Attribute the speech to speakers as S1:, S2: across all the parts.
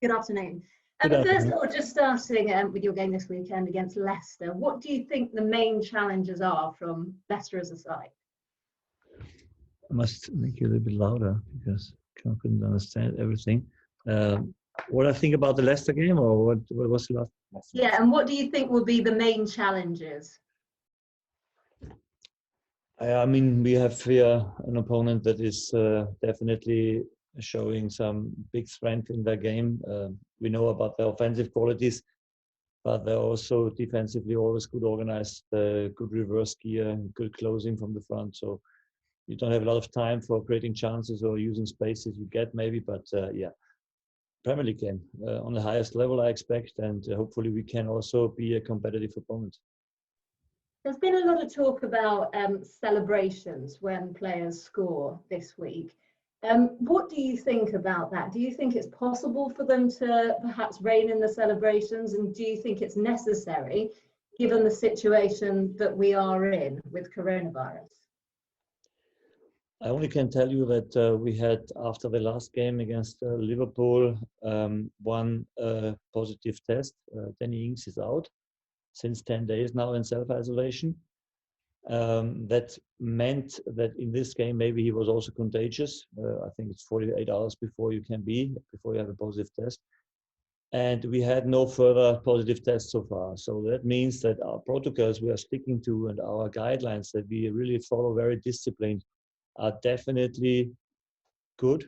S1: Good afternoon.
S2: Good
S1: First
S2: afternoon.
S1: of all, just starting with your game this weekend against Leicester, what do you think the main challenges are from Leicester as a side?
S2: I must make you a little bit louder because I couldn't understand everything. What I think about the Leicester game, or what was the last?
S1: Yeah, and what do you think will be the main challenges?
S2: I mean, we have here an opponent that is definitely showing some big strength in their game. We know about their offensive qualities, but they're also defensively always good organized, good reverse gear, good closing from the front. So you don't have a lot of time for creating chances or using spaces you get maybe, but yeah, Premier League game on the highest level I expect, and hopefully we can also be a competitive opponent.
S1: There's been a lot of talk about celebrations when players score this week. What do you think about that? Do you think it's possible for them to perhaps rein in the celebrations, and do you think it's necessary given the situation that we are in with coronavirus?
S2: I only can tell you that we had, after the last game against Liverpool, one positive test. Danny Ings is out since 10 days now in self-isolation. That meant that in this game, maybe he was also contagious. I think it's 48 hours before you have a positive test. And we had no further positive tests so far. So that means that our protocols we are sticking to and our guidelines that we really follow very disciplined are definitely good.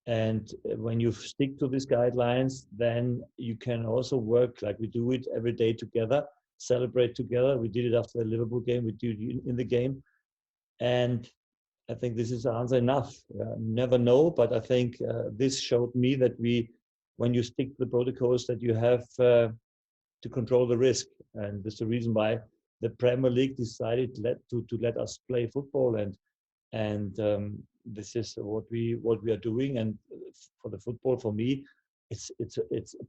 S2: And when you stick to these guidelines, then you can also work like we do it every day together, celebrate together. We did it after the Liverpool game, we did it in the game. And I think this is the answer enough. Never know, but I think this showed me that when you stick to the protocols, that you have to control the risk. And that's the reason why the Premier League decided to let us play football, and this is what we are doing. And for the football, for me, it's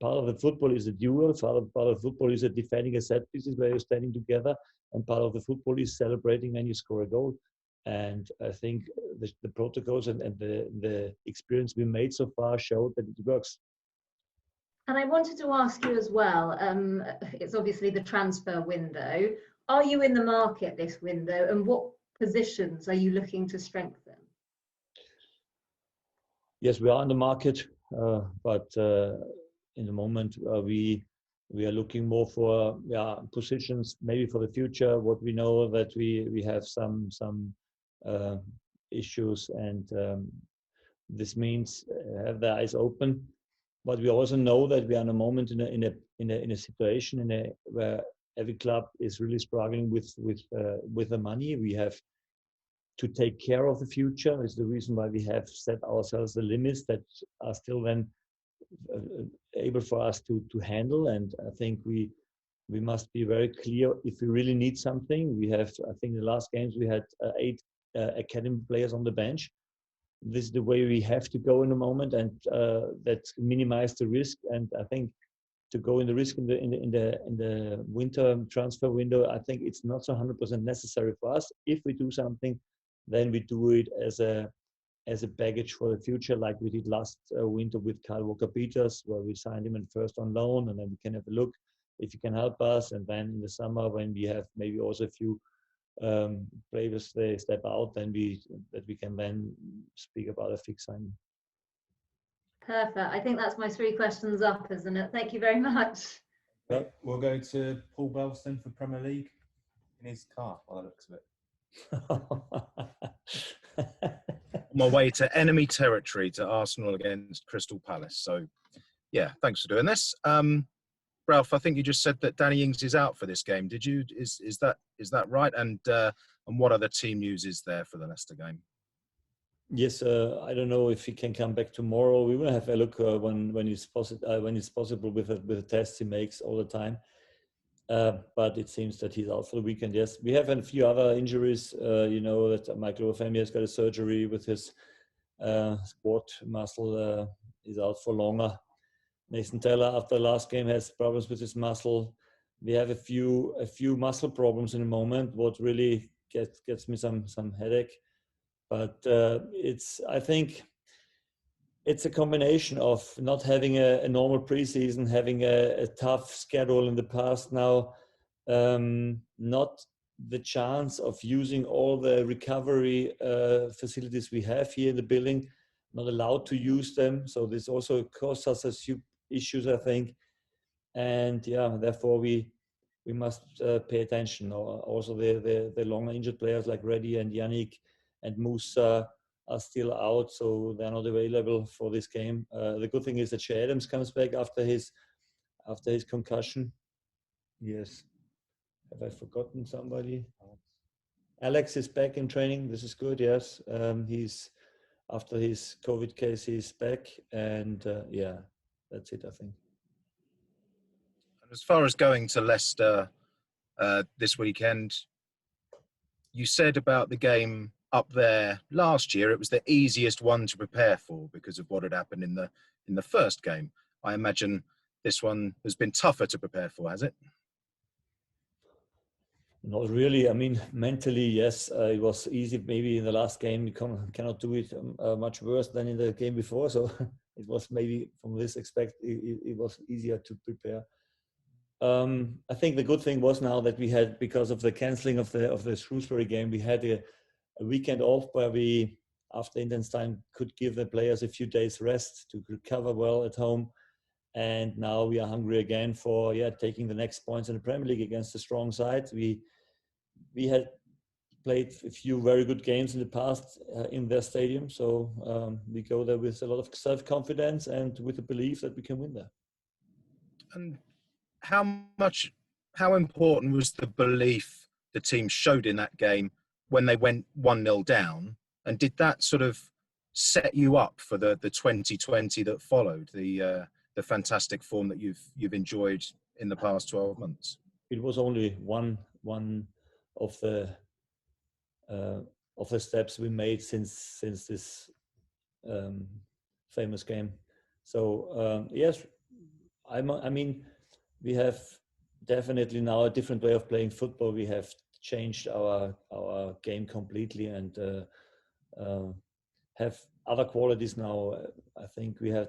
S2: part of the football is a duel. Part of football is a defending a set pieces where you're standing together, and part of the football is celebrating when you score a goal. And I think the protocols and the experience we made so far showed that it works.
S1: And I wanted to ask you as well, it's obviously the transfer window. Are you in the market this window, and what positions are you looking to strengthen?
S2: Yes, we are in the market, but in the moment we are looking more for positions maybe for the future. What we know that we have some issues, and this means have the eyes open. But we also know that we are in a moment in a situation where every club is really struggling with the money. We have to take care of the future. Is the reason why we have set ourselves the limits that are still then able for us to handle. And I think we must be very clear if we really need something. We have, I think, the last games we had 8 academy players on the bench. This is the way we have to go in a moment, and that minimize the risk. And I think to go in the risk in the winter transfer window, I think it's not so 100% necessary for us. If we do something, then we do it as a baggage for the future, like we did last winter with Kyle Walker-Peters, where we signed him at first on loan, and then we can have a look if he can help us. And then in the summer, when we have maybe also a few players they step out, then we can then speak about a fixed signing.
S1: Perfect. I think that's my 3 questions up, isn't it? Thank you very much.
S3: Right, we'll go to Paul Belston for Premier League in his car, by the looks of it.
S4: On my way to enemy territory to Arsenal against Crystal Palace. So, yeah, thanks for doing this. Ralph, I think you just said that Danny Ings is out for this game. Did you? Is that right? And what other team news is there for the Leicester game?
S2: Yes, I don't know if he can come back tomorrow. We will have a look when it's possible with the tests he makes all the time. But it seems that he's out for the weekend. Yes, we have a few other injuries. You know that Michael Ofemi has got a surgery with his quad muscle. He's out for longer. Nathan Teller, after the last game, has problems with his muscle. We have a few muscle problems in the moment. What really gets me some headache. But I think it's a combination of not having a normal preseason, having a tough schedule in the past now, not the chance of using all the recovery facilities we have here in the building, not allowed to use them. So this also causes us a few issues, I think. And yeah, therefore we must pay attention. Also the longer injured players like Reddy and Yannick and Musa are still out, so they're not available for this game. The good thing is that Shea Adams comes back after his concussion. Yes. Have I forgotten somebody? Alex is back in training. This is good. Yes, he's after his COVID case, he's back, and yeah, that's it, I think.
S4: As far as going to Leicester this weekend, you said about the game up there last year, it was the easiest one to prepare for because of what had happened in the first game. I imagine this one has been tougher to prepare for, has it?
S2: Not really. I mean, mentally, yes, it was easy. Maybe in the last game, you cannot do it much worse than in the game before. So it was maybe from this aspect, it was easier to prepare. I think the good thing was now that we had, because of the cancelling of the Shrewsbury game, we had a weekend off where we, after intense time, could give the players a few days rest to recover well at home. And now we are hungry again for taking the next points in the Premier League against a strong side. We had played a few very good games in the past in their stadium, so we go there with a lot of self-confidence and with the belief that we can win there.
S4: And how important was the belief the team showed in that game when they went 1-0 down? And did that sort of set you up for the 2020 that followed, the fantastic form that you've enjoyed in the past 12 months?
S2: It was only one of the steps we made since this famous game. So yes, I mean, we have definitely now a different way of playing football. We have changed our game completely and have other qualities now. I think we had.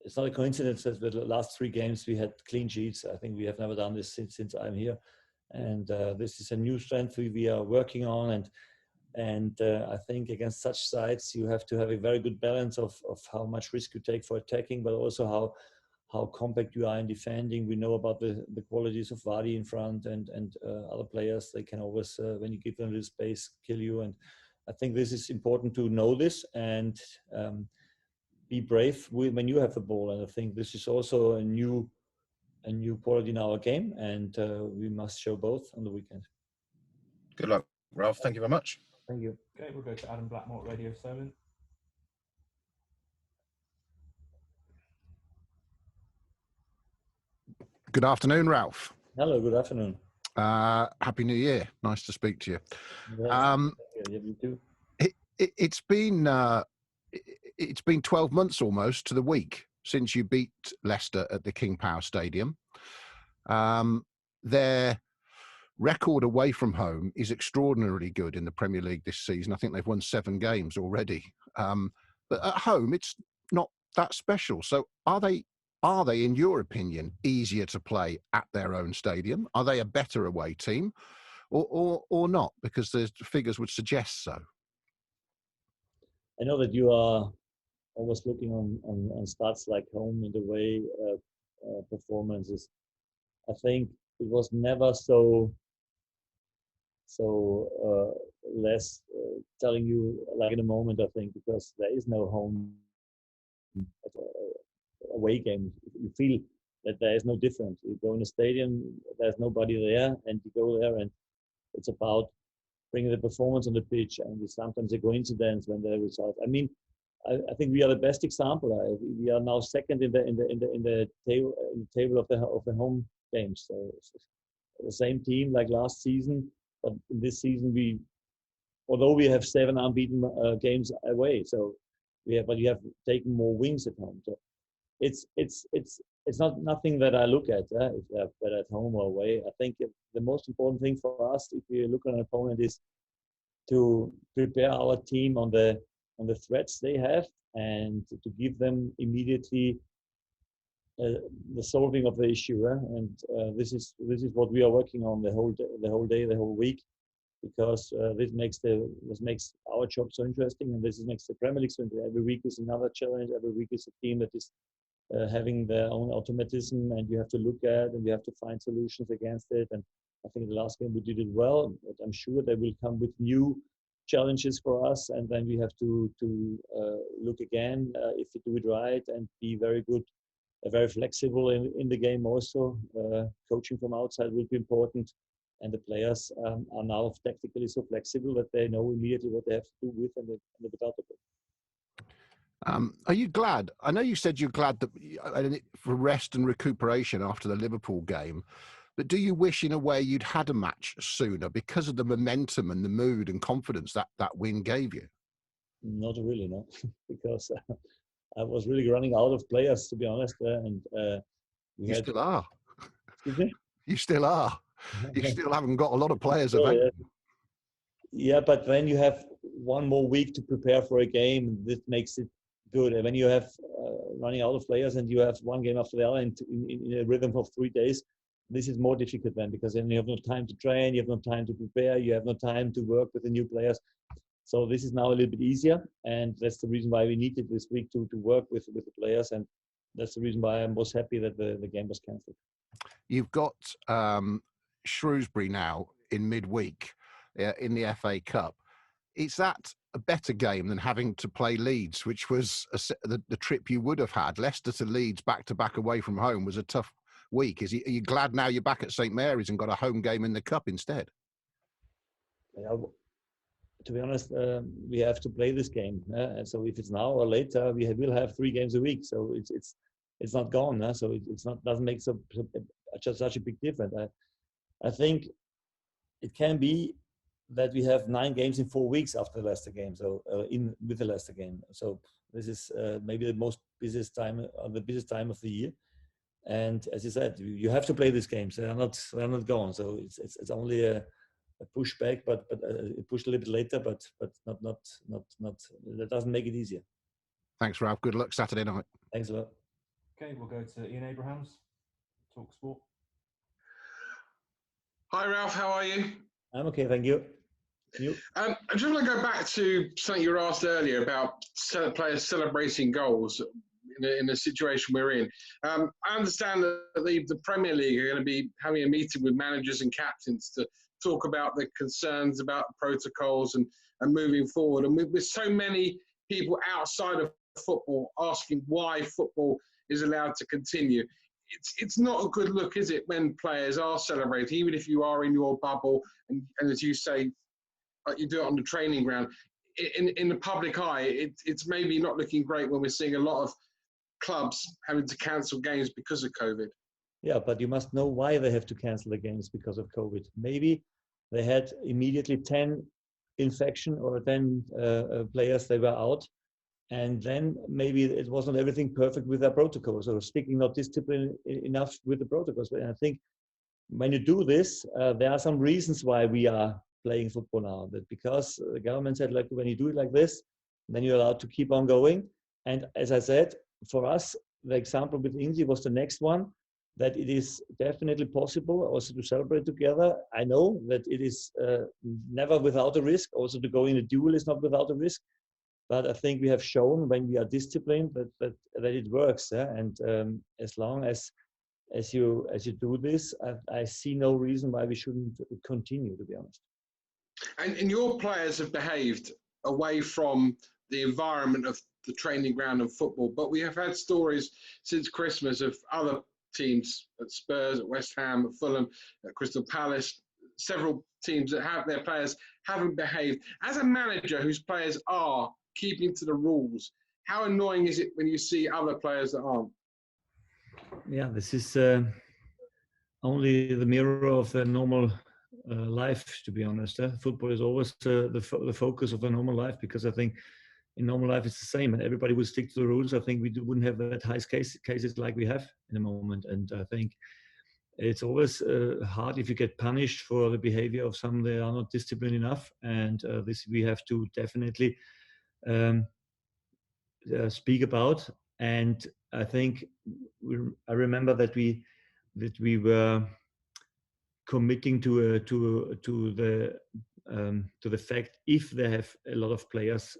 S2: It's not a coincidence that the last 3 games we had clean sheets. I think we have never done this since I'm here, and this is a new strength we are working on. And I think against such sides, you have to have a very good balance of how much risk you take for attacking, but also how compact you are in defending. We know about the qualities of Vardy in front and other players. They can always, when you give them the space, kill you. And I think this is important to know this and be brave when you have the ball. And I think this is also a new quality in our game, and we must show both on the weekend.
S4: Good luck, Ralph. Thank you very much.
S2: Thank you.
S3: Okay, we'll go to Adam Blackmore at Radio 7.
S5: Good afternoon, Ralph.
S2: Hello, good afternoon.
S5: Happy New Year. Nice to speak to you.
S2: Yeah, you too.
S5: It's been 12 months almost to the week since you beat Leicester at the King Power Stadium. Their record away from home is extraordinarily good in the Premier League this season. I think they've won 7 games already. But at home, it's not that special. So are they, in your opinion, easier to play at their own stadium? Are they a better away team or not? Because the figures would suggest so.
S2: I know that you are always looking on stats like home and away performances. I think it was never so less telling you like in a moment, I think, because there is no home away game. You feel that there is no difference. You go in a stadium, there's nobody there, and you go there and it's about bringing the performance on the pitch, and it's sometimes a coincidence when the result. I mean, I think we are the best example. We are now second in the table of the home games. So it's the same team like last season, but in this season although we have 7 unbeaten games away, so you have taken more wins at home. So it's not nothing that I look at if they're better at home or away. I think the most important thing for us, if we look at an opponent, is to prepare our team on the threats they have and to give them immediately the solving of the issue. And this is what we are working on the whole day, the whole week, because this makes our job so interesting, and this makes the Premier League so interesting. Every week is another challenge. Every week is a team that is having their own automatism, and you have to look at and you have to find solutions against it. And I think the last game we did it well, but I'm sure they will come with new challenges for us, and then we have to look again if we do it right and be very good, very flexible in the game also. Coaching from outside will be important, and the players are now tactically so flexible that they know immediately what they have to do with and without the ball.
S5: Are you glad? I know you said you're glad that for rest and recuperation after the Liverpool game, but do you wish in a way you'd had a match sooner because of the momentum and the mood and confidence that win gave you?
S2: Not really, no, because I was really running out of players, to be honest, and
S5: you still are.
S2: Excuse me?
S5: You still are. You still haven't got a lot of players available.
S2: Yeah, but when you have one more week to prepare for a game, this makes it good. And when you have running out of players and you have one game after the other in a rhythm of 3 days, this is more difficult then, because then you have no time to train, you have no time to prepare, you have no time to work with the new players. So this is now a little bit easier, and that's the reason why we needed this week to work with the players, and that's the reason why I'm most happy that the game was cancelled.
S5: You've got Shrewsbury now in midweek in the FA Cup. Is that a better game than having to play Leeds, which was the trip you would have had? Leicester to Leeds back-to-back away from home was a tough week. Are you glad now you're back at St Mary's and got a home game in the Cup instead?
S2: Yeah, to be honest, we have to play this game. And so if it's now or later, we will have 3 games a week. So it's not gone. So it's not doesn't make such a big difference. I think it can be that we have 9 games in 4 weeks after the Leicester game. So with the Leicester game. So this is maybe the busiest time of the year. And as you said, you have to play these games. They're not gone. So it's only a pushback, but push a little bit later, but not that doesn't make it easier.
S5: Thanks, Ralph. Good luck Saturday night.
S2: Thanks a lot.
S3: Okay, we'll go to Ian Abrahams, Talk Sport.
S6: Hi, Ralph. How are you?
S2: I'm okay, thank you. You?
S6: I just want to go back to something you were asked earlier about players celebrating goals in the situation we're in. I understand that the Premier League are going to be having a meeting with managers and captains to talk about the concerns about protocols and moving forward. And with so many people outside of football asking why football is allowed to continue, it's not a good look, is it, when players are celebrating, even if you are in your bubble and as you say, like you do it on the training ground. In the public eye, it's maybe not looking great when we're seeing a lot of clubs having to cancel games because of COVID.
S2: Yeah, but you must know why they have to cancel the games because of COVID. Maybe they had immediately 10 infection or 10 players they were out, and then maybe it wasn't everything perfect with their protocols or sticking not discipline enough with the protocols. And I think when you do this, there are some reasons why we are playing football now. That because the government said, like, when you do it like this, then you're allowed to keep on going. And as I said, for us, the example with Inzi was the next one, that it is definitely possible also to celebrate together. I know that it is never without a risk. Also to go in a duel is not without a risk. But I think we have shown when we are disciplined that it works. Yeah? And as long as you do this, I see no reason why we shouldn't continue, to be honest.
S6: And your players have behaved away from the environment of the training ground of football, but we have had stories since Christmas of other teams at Spurs, at West Ham, at Fulham, at Crystal Palace, several teams that have their players haven't behaved. As a manager whose players are keeping to the rules, how annoying is it when you see other players that aren't?
S2: Yeah, this is only the mirror of the normal life, to be honest. Football is always the focus of a normal life, because I think in normal life it's the same and everybody would stick to the rules. I think we wouldn't have that high cases like we have in the moment. And I think it's always hard if you get punished for the behavior of some that are not disciplined enough. And this we have to definitely speak about. And I think I remember that we were committing to the fact, if they have a lot of players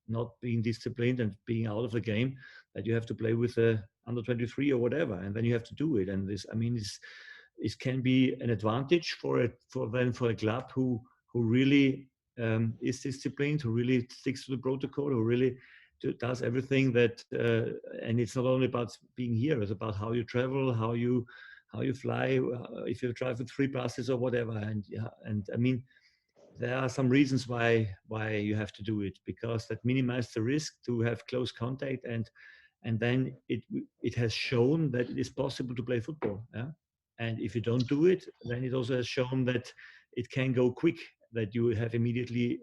S2: not being disciplined and being out of the game, that you have to play with under 23 or whatever, and then you have to do it. And this, I mean, it can be an advantage for a club who really is disciplined, who really sticks to the protocol, who really does everything that. And it's not only about being here; it's about how you travel, how you fly, if you drive with 3 buses or whatever. And I mean, there are some reasons why you have to do it, because that minimizes the risk to have close contact, and then it has shown that it is possible to play football. Yeah? And if you don't do it, then it also has shown that it can go quick, that you have immediately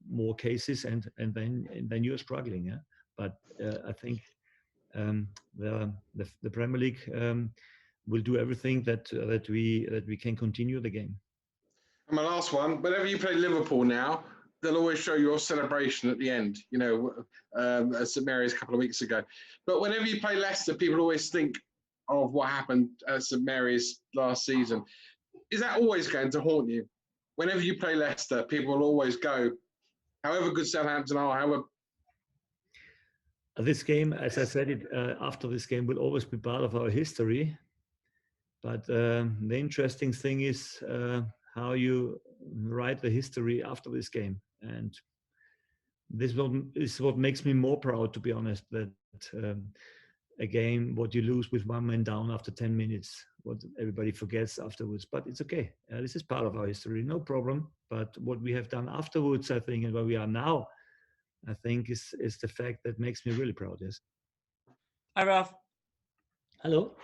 S2: more cases, and then you're struggling. Yeah? But I think the Premier League will do everything that we can continue the game.
S6: And my last one, whenever you play Liverpool now, they'll always show your celebration at the end, you know, at St Mary's a couple of weeks ago. But whenever you play Leicester, people always think of what happened at St Mary's last season. Is that always going to haunt you? Whenever you play Leicester, people will always go, however good Southampton are, however...
S2: This game, as I said it, after this game will always be part of our history. But the interesting thing is how you write the history after this game. And this is what makes me more proud, to be honest, that a game, what you lose with 1 man down after 10 minutes, what everybody forgets afterwards. But it's okay. This is part of our history, no problem. But what we have done afterwards, I think, and where we are now, I think is the fact that makes me really proud. Yes.
S7: Hi, Ralph.
S2: Hello.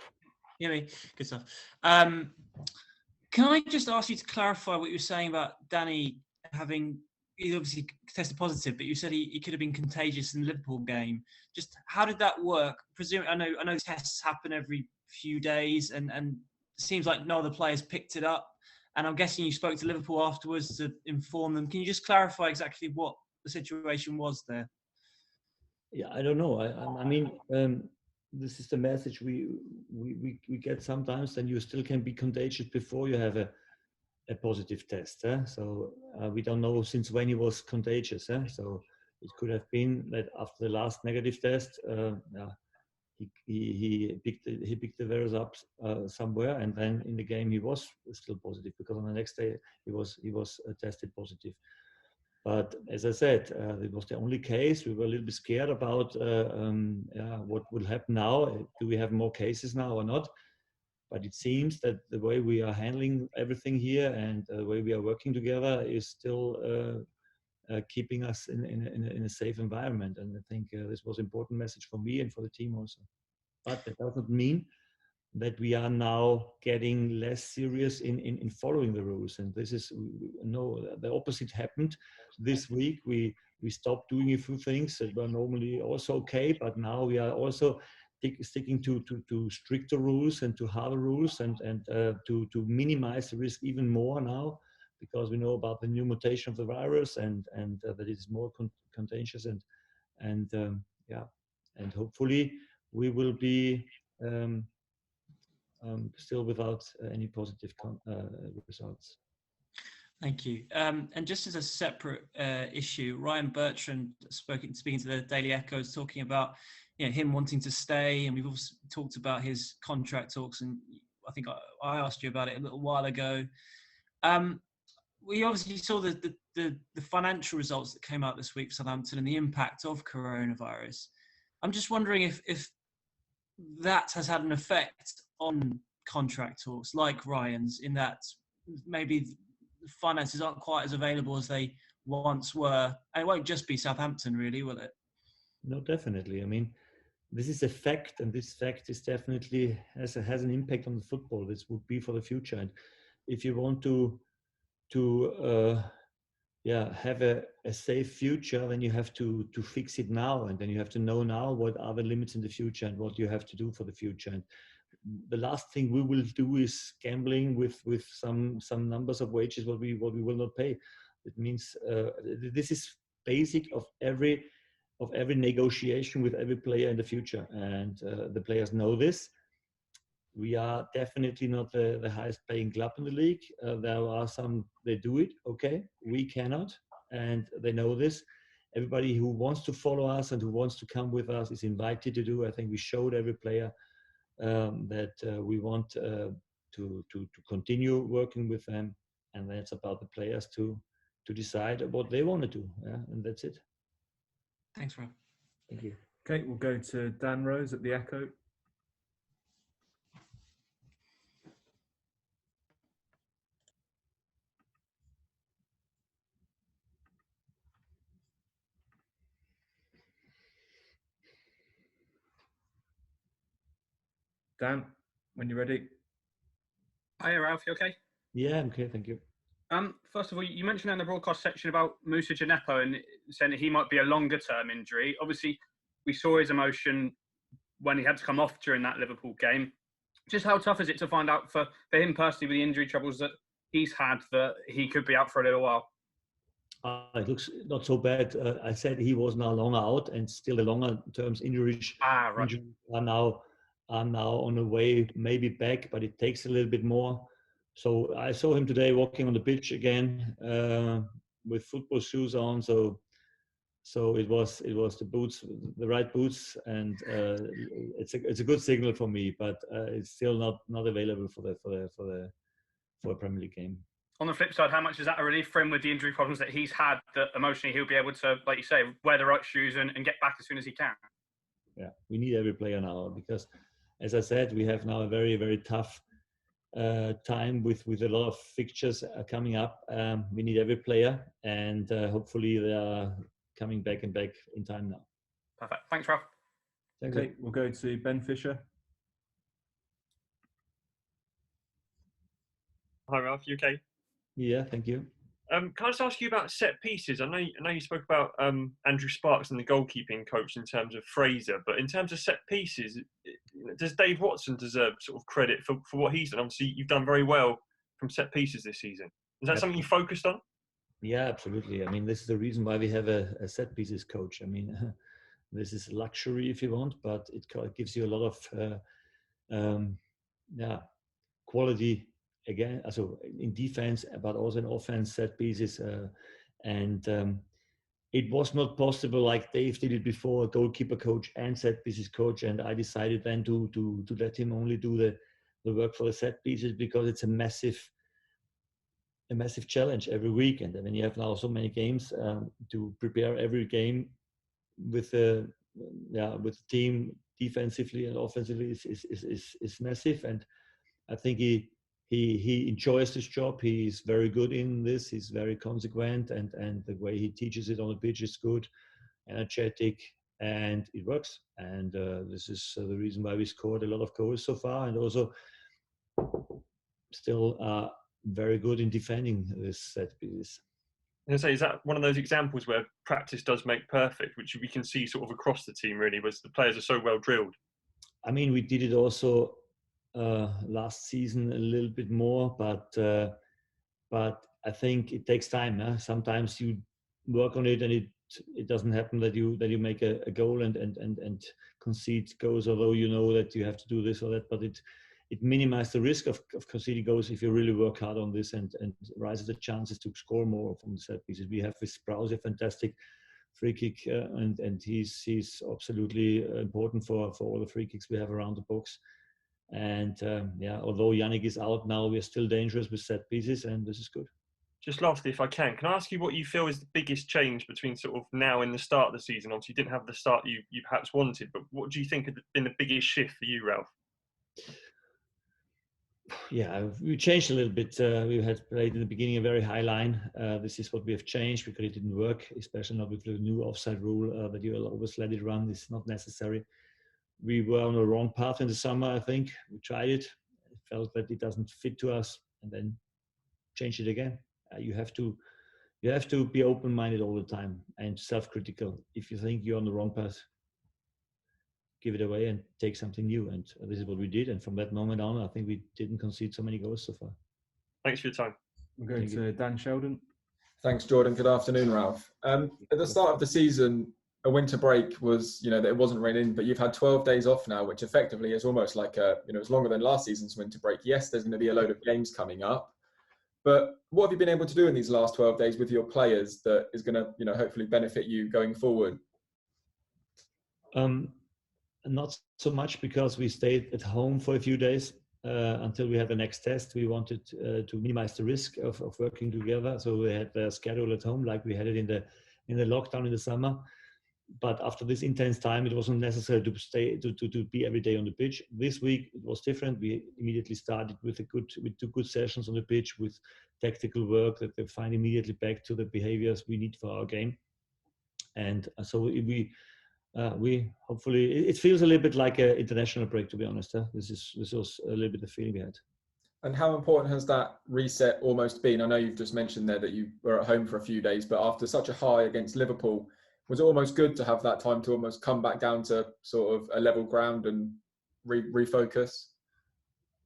S7: Hear me? Good stuff. Can I just ask you to clarify what you were saying about Danny he obviously tested positive, but you said he could have been contagious in the Liverpool game. Just how did that work? I know tests happen every few days, and it seems like no other players picked it up. And I'm guessing you spoke to Liverpool afterwards to inform them. Can you just clarify exactly what the situation was there?
S2: Yeah, I don't know. I mean, this is the message we get sometimes. Then you still can be contagious before you have a positive test. So we don't know since when he was contagious. So it could have been that after the last negative test, he picked the virus up somewhere, and then in the game he was still positive, because on the next day he was tested positive. But as I said, it was the only case. We were a little bit scared about what will happen now. Do we have more cases now or not? But it seems that the way we are handling everything here and the way we are working together is still keeping us in a safe environment. And I think this was an important message for me and for the team also. But that doesn't mean that we are now getting less serious in following the rules. And this is, no, the opposite happened this week. We stopped doing a few things that were normally also okay, but now we are also sticking to stricter rules and to harder rules, and to minimize the risk even more now, because we know about the new mutation of the virus, and that it is more contagious, and hopefully we will be still without any positive results.
S7: Thank you. And just as a separate issue, Ryan Bertrand speaking to the Daily Echo, is talking about him wanting to stay, and we've also talked about his contract talks, and I think I asked you about it a little while ago. We obviously saw the financial results that came out this week for Southampton and the impact of coronavirus. I'm just wondering if that has had an effect on contract talks like Ryan's, in that maybe the finances aren't quite as available as they once were. And it won't just be Southampton, really, will it?
S2: No, definitely. I mean, this is a fact, and this fact is definitely has an impact on the football. This would be for the future. And if you want to have a safe future, then you have to fix it now, and then you have to know now what are the limits in the future and what you have to do for the future. And the last thing we will do is gambling with some numbers of wages what we will not pay. It means this is basic of every of every negotiation with every player in the future, and the players know this. We are definitely not the highest paying club in the league. There are some, they do it, okay, we cannot, and they know this. Everybody who wants to follow us and who wants to come with us is invited to do. I think we showed every player that we want to continue working with them, and that's about the players to decide what they want to do, and that's it.
S7: Thanks, Rob.
S2: Thank you.
S3: Okay, we'll go to Dan Rose at the Echo. Dan, when you're ready.
S8: Hi, Ralph. You okay?
S2: Yeah, I'm okay, thank you.
S8: First of all, you mentioned in the broadcast section about Moussa Djenepo and saying that he might be a longer-term injury. Obviously, we saw his emotion when he had to come off during that Liverpool game. Just how tough is it to find out for him personally with the injury troubles that he's had that he could be out for a little while?
S2: It looks not so bad. I said he was now longer out, and still the longer terms injuries
S8: Right.
S2: injuries are now on the way, maybe back, but it takes a little bit more. So I saw him today walking on the pitch again with football shoes on. So it was the boots, the right boots, and it's a good signal for me. But it's still not available for a Premier League game.
S8: On the flip side, how much is that a relief for him with the injury problems that he's had, that emotionally he'll be able to, like you say, wear the right shoes and get back as soon as he can?
S2: Yeah, we need every player now because, as I said, we have now a very, very tough time with a lot of fixtures coming up. We need every player, and hopefully they are coming back in time now.
S8: Perfect. Thanks, Ralph.
S2: Thanks.
S3: Okay, we'll go to Ben Fisher.
S9: Hi, Ralph. You okay?
S2: Yeah, thank you.
S9: Can I just ask you about set pieces? I know you spoke about Andrew Sparks and the goalkeeping coach in terms of Fraser, but in terms of set pieces, does Dave Watson deserve sort of credit for what he's done? Obviously, you've done very well from set pieces this season. Is that something you focused on? Yeah,
S2: absolutely. I mean, this is the reason why we have a set pieces coach. I mean, this is a luxury if you want, but it gives you a lot of quality. Again, also in defense, but also in offense, set pieces, and it was not possible like Dave did it before, goalkeeper coach and set pieces coach, and I decided then to let him only do the work for the set pieces because it's a massive challenge every week, and when you have now so many games to prepare every game with the team defensively and offensively is massive, and I think he enjoys this job. He's very good in this. He's very consequent, and the way he teaches it on the pitch is good, energetic, and it works. And this is the reason why we scored a lot of goals so far, and also still very good in defending this set piece.
S9: And say, is that one of those examples where practice does make perfect, which we can see sort of across the team really, was the players are so well drilled?
S2: I mean, we did it also last season a little bit more, but I think it takes time. Sometimes you work on it and it doesn't happen that you make a goal and concede goals, although you know that you have to do this or that, but it minimizes the risk of conceding goals if you really work hard on this and raises the chances to score more from the set pieces. We have with Sprouse a fantastic free kick, and he's absolutely important for all the free kicks we have around the box. And although Yannick is out now, we're still dangerous with set pieces, and this is good.
S9: Just lastly, if I can I ask you what you feel is the biggest change between sort of now and the start of the season? Obviously, you didn't have the start you perhaps wanted, but what do you think has been the biggest shift for you, Ralph?
S2: Yeah, we changed a little bit. We had played in the beginning a very high line. This is what we have changed because it didn't work, especially not with the new offside rule that you will always let it run. It's not necessary. We were on the wrong path in the summer, I think. We tried it, felt that it doesn't fit to us, and then changed it again. You have to be open-minded all the time and self-critical. If you think you're on the wrong path, give it away and take something new. And this is what we did. And from that moment on, I think we didn't concede so many goals so far.
S9: Thanks for your time.
S3: We'll go to Dan Sheldon.
S10: Thanks, Jordan. Good afternoon, Ralph. At the start of the season, a winter break was, that it wasn't raining, but you've had 12 days off now, which effectively is almost like it's longer than last season's winter break. Yes, there's going to be a load of games coming up, but what have you been able to do in these last 12 days with your players that is going to, hopefully benefit you going forward?
S2: Not so much, because we stayed at home for a few days until we had the next test. We wanted to minimize the risk of working together, so we had the schedule at home like we had it in the lockdown in the summer. But after this intense time, it wasn't necessary to stay to be every day on the pitch. This week it was different. We immediately started with two good sessions on the pitch with tactical work that they find immediately back to the behaviors we need for our game. And so we hopefully, it feels a little bit like an international break, to be honest. This was a little bit the feeling we had.
S10: And how important has that reset almost been? I know you've just mentioned there that you were at home for a few days, but after such a high against Liverpool, was it almost good to have that time to almost come back down to sort of a level ground and refocus?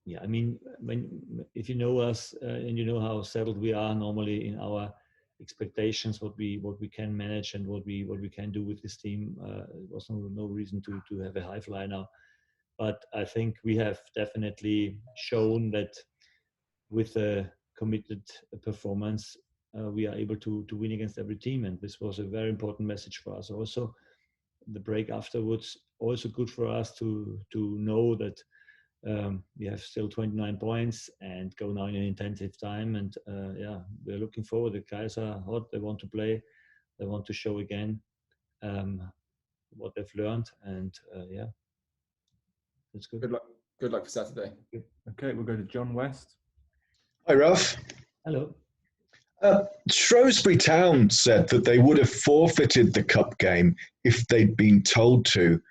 S2: Yeah, I mean, if you know us and you know how settled we are normally in our expectations, what we can manage and what we can do with this team, there was no reason to have a high fly now. But I think we have definitely shown that with a committed performance, we are able to win against every team, and this was a very important message for us. Also, the break afterwards, also good for us to know that we have still 29 points and go now in an intensive time. And we're looking forward. The guys are hot. They want to play. They want to show again what they've learned. And that's good.
S10: Good luck. Good luck for Saturday.
S3: Okay, we'll go to John West.
S11: Hi, Ralph.
S2: Hello.
S11: Shrewsbury Town said that they would have forfeited the cup game if they'd been told to,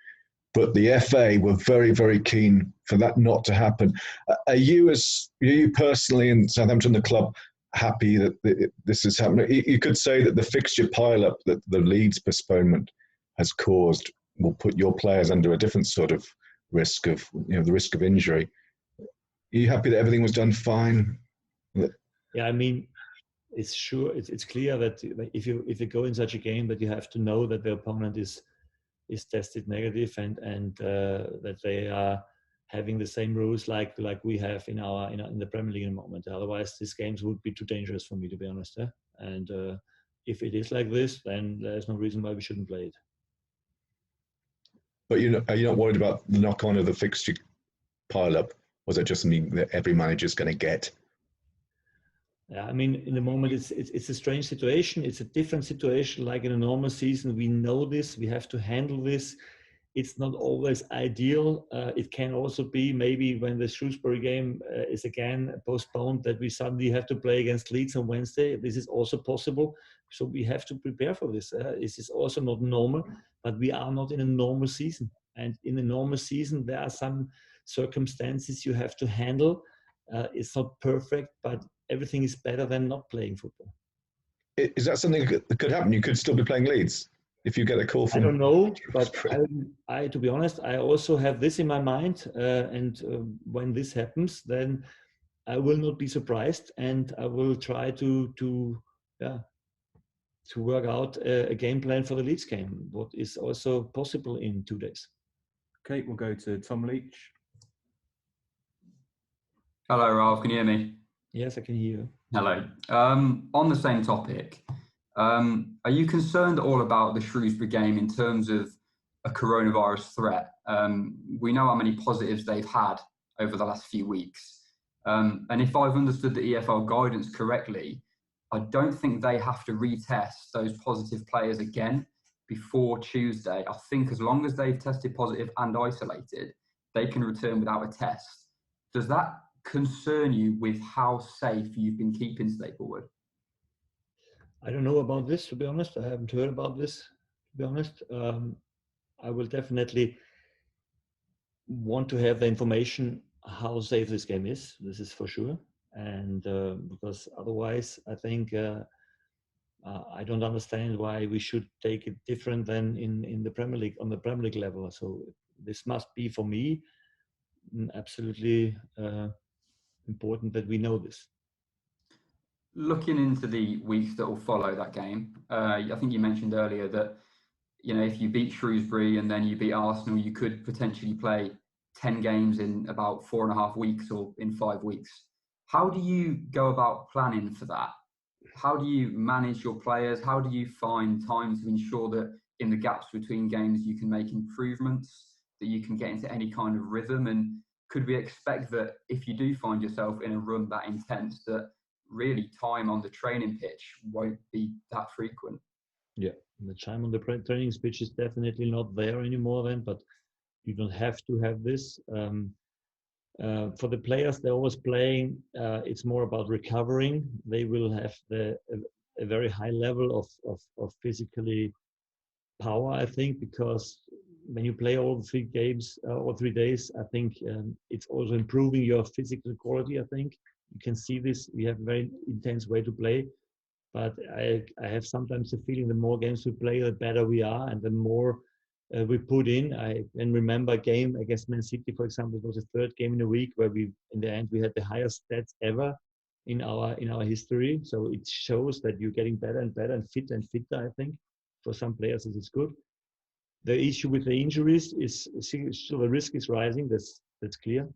S11: but the FA were very, very keen for that not to happen. Are you personally in Southampton, the club, happy that this is happening? You could say that the fixture pile-up that the Leeds postponement has caused will put your players under a different sort of risk of, the risk of injury. Are you happy that everything was done fine?
S2: Yeah, I mean, it's clear that if you go in such a game, that you have to know that the opponent is tested negative and that they are having the same rules like we have in the Premier League in the moment. Otherwise, these games would be too dangerous for me, to be honest. And if it is like this, then there's no reason why we shouldn't play it.
S11: But are you not worried about the knock-on of the fixture pile-up? Or does it just mean that every manager's going to get?
S2: Yeah, I mean, in the moment, it's a strange situation. It's a different situation. Like in a normal season, we know this. We have to handle this. It's not always ideal. It can also be maybe when the Shrewsbury game is again postponed, that we suddenly have to play against Leeds on Wednesday. This is also possible. So we have to prepare for this. This is also not normal, but we are not in a normal season. And in a normal season, there are some circumstances you have to handle. It's not perfect, but everything is better than not playing football.
S11: Is that something that could happen? You could still be playing Leeds if you get a call from...
S2: I don't know, but I to be honest, I also have this in my mind. When this happens, then I will not be surprised, and I will try to work out a game plan for the Leeds game, what is also possible in 2 days.
S3: Okay, we'll go to Tom Leach.
S12: Hello, Ralph. Can you hear me?
S2: Yes, I can hear you.
S12: Hello. On the same topic, are you concerned at all about the Shrewsbury game in terms of a coronavirus threat? We know how many positives they've had over the last few weeks. And if I've understood the EFL guidance correctly, I don't think they have to retest those positive players again before Tuesday. I think as long as they've tested positive and isolated, they can return without a test. Does that concern you with how safe you've been keeping Staplewood?
S2: I don't know about this, to be honest. I haven't heard about this, to be honest. I will definitely want to have the information how safe this game is. This is for sure. And because otherwise, I think I don't understand why we should take it different than in the Premier League, on the Premier League level. So this must be, for me, absolutely important that we know this.
S12: Looking into the weeks that will follow that game, I think you mentioned earlier that you know, if you beat Shrewsbury and then you beat Arsenal, you could potentially play 10 games in about 4.5 weeks or in 5 weeks. How do you go about planning for that? How do you manage your players? How do you find time to ensure that in the gaps between games you can make improvements, that you can get into any kind of rhythm? And could we expect that if you do find yourself in a run that intense, that really time on the training pitch won't be that frequent?
S2: Yeah, the time on the training pitch is definitely not there anymore then, but you don't have to have this. For the players, they're always playing. It's more about recovering. They will have a very high level of physically power, I think, because when you play all 3 games or 3 days, I think it's also improving your physical quality. I think you can see this. We have a very intense way to play, but I have sometimes the feeling the more games we play, the better we are, and the more we put in. I can remember a game against Man City, for example. It was the 3rd game in a week where we, in the end, we had the highest stats ever in our history. So it shows that you're getting better and better and fitter. I think for some players this is good. The issue with the injuries is so the risk is rising. That's clear.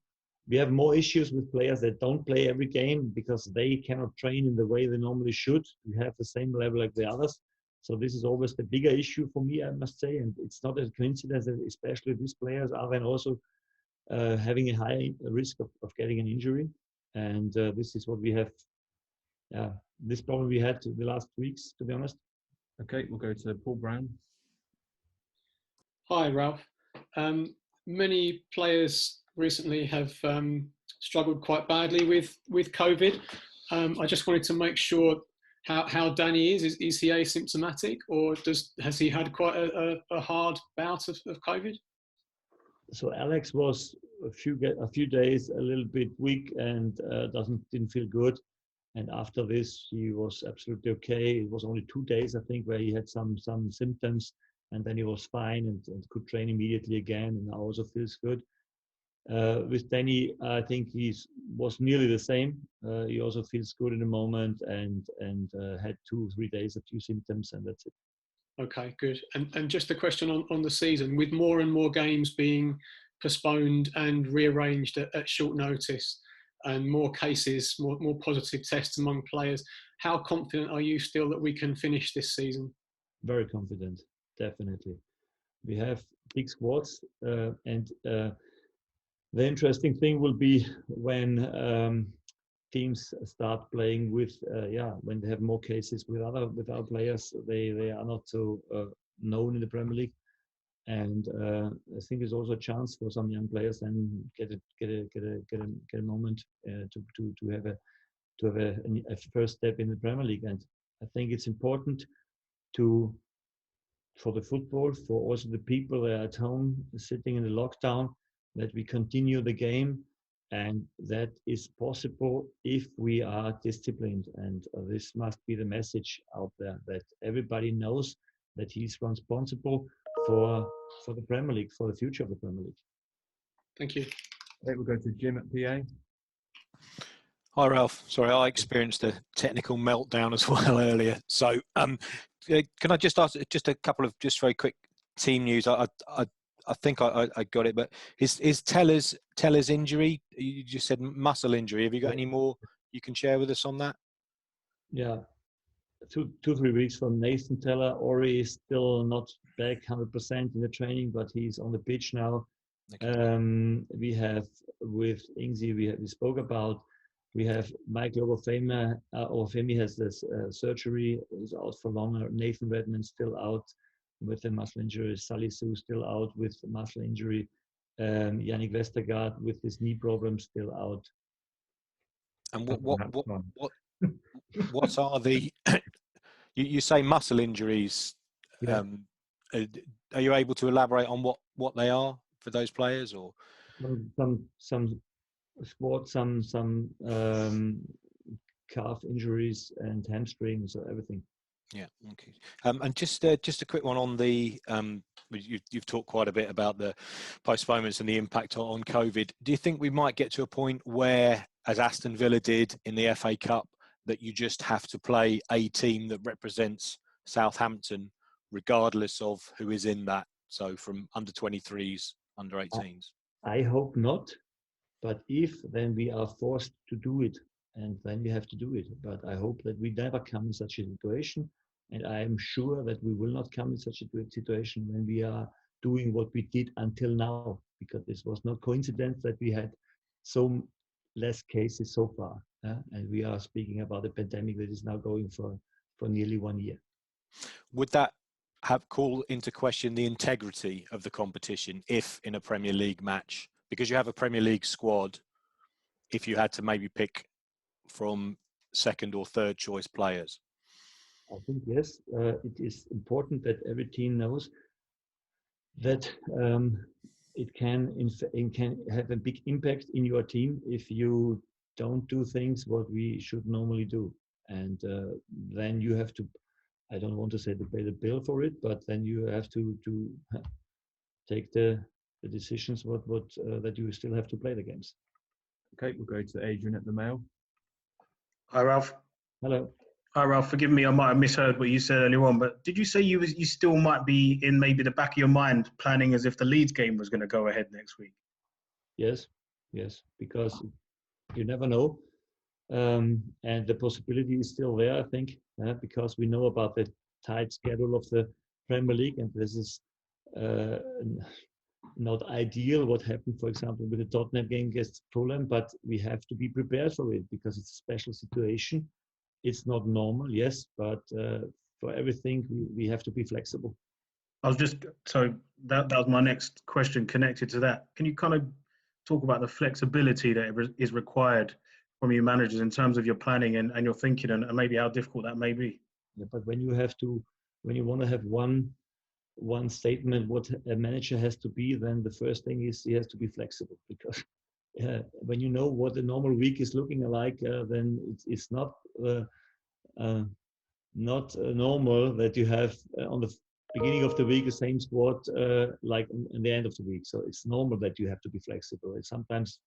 S2: We have more issues with players that don't play every game because they cannot train in the way they normally should. We have the same level like the others. So this is always the bigger issue for me, I must say. And it's not a coincidence that especially these players are then also having a high risk of getting an injury. And this is what we have, this problem we had the last weeks, to be honest.
S13: Okay, we'll go to Paul Brown.
S14: Hi, Ralph. Many players recently have struggled quite badly with COVID. I just wanted to make sure how Danny is. Is he asymptomatic, or has he had quite a hard bout of COVID?
S2: So Alex was a few days a little bit weak and didn't feel good. And after this, he was absolutely okay. It was only 2 days, I think, where he had some symptoms, and then he was fine and could train immediately again, and now also feels good. With Danny, I think was nearly the same. He also feels good in the moment and had 2-3 days of few symptoms, and that's it.
S14: Okay, good. And just a question on the season, with more and more games being postponed and rearranged at short notice, and more cases, more positive tests among players, how confident are you still that we can finish this season?
S2: Very confident, definitely. We have big squads, and the interesting thing will be when teams start playing with, when they have more cases with our players. They are not so known in the Premier League, and I think there's also a chance for some young players then get a moment to have a first step in the Premier League. And I think it's important for the football, for also the people that are at home sitting in the lockdown, that we continue the game, and that is possible if we are disciplined. And this must be the message out there, that everybody knows that he's responsible for the Premier League, for the future of the Premier League.
S14: Thank you.
S13: Okay, we'll go to Jim at PA.
S15: Hi, Ralph. Sorry, I experienced a technical meltdown as well earlier. So can I just ask just a couple of very quick team news? I think I got it, but is Teller's injury, you just said muscle injury. Have you got any more you can share with us on that?
S2: Yeah, 2-3 weeks from Nathan Teller. Ori is still not back 100% in the training, but he's on the pitch now. Okay. We have with Ingzi, we spoke about. We have Michael Obafemi has this surgery, is out for longer. Nathan Redmond still out with a muscle injury. Salisu still out with muscle injury. Yannick Westergaard with his knee problem still out.
S15: And what are the? You say muscle injuries. Yeah. Are you able to elaborate on what they are for those players, or
S2: some squat, some calf injuries and hamstrings, so everything.
S15: Yeah. Okay. And just a quick one on the. You've talked quite a bit about the postponements and the impact on COVID. Do you think we might get to a point where, as Aston Villa did in the FA Cup, that you just have to play a team that represents Southampton regardless of who is in that? So from under 23s, under 18s.
S2: I hope not, but if, then we are forced to do it, and then we have to do it. But I hope that we never come in such a situation, and I am sure that we will not come in such a situation when we are doing what we did until now, because this was not coincidence that we had so less cases so far, and we are speaking about a pandemic that is now going for nearly 1 year.
S15: Would that have call into question the integrity of the competition if in a Premier League match, because you have a Premier League squad, if you had to maybe pick from second or third choice players?
S2: I think yes, it is important that every team knows that it can have a big impact in your team if you don't do things what we should normally do, and then you have to, I don't want to say to pay the bill for it, but then you have to take the decisions that you still have to play the games.
S13: Okay, we'll go to Adrian at the Mail.
S16: Hi, Ralph.
S2: Hello.
S16: Hi, Ralph. Forgive me, I might have misheard what you said earlier on, but did you say you still might be in maybe the back of your mind planning as if the Leeds game was going to go ahead next week?
S2: Yes, because you never know, and the possibility is still there, I think, because we know about the tight schedule of the Premier League, and this is not ideal what happened, for example, with the Tottenham game against Fulham, but we have to be prepared for it because it's a special situation. It's not normal, yes, but for everything we have to be flexible.
S16: I was just, so that was my next question connected to that. Can you kind of talk about the flexibility that is required from your managers in terms of your planning and your thinking, and maybe how difficult that may be?
S2: Yeah, but when you want to have one statement what a manager has to be, then the first thing is he has to be flexible, because when you know what a normal week is looking like, then it's not normal that you have on the beginning of the week the same squad like in the end of the week. So it's normal that you have to be flexible. And sometimes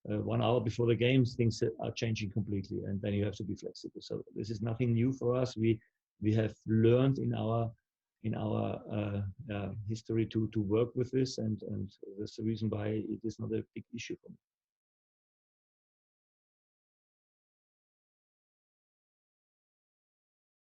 S2: 1 hour before the games things are changing completely, and then you have to be flexible. So this is nothing new for us. We have learned in our history to work with this, and that's the reason why it is not a big issue for me.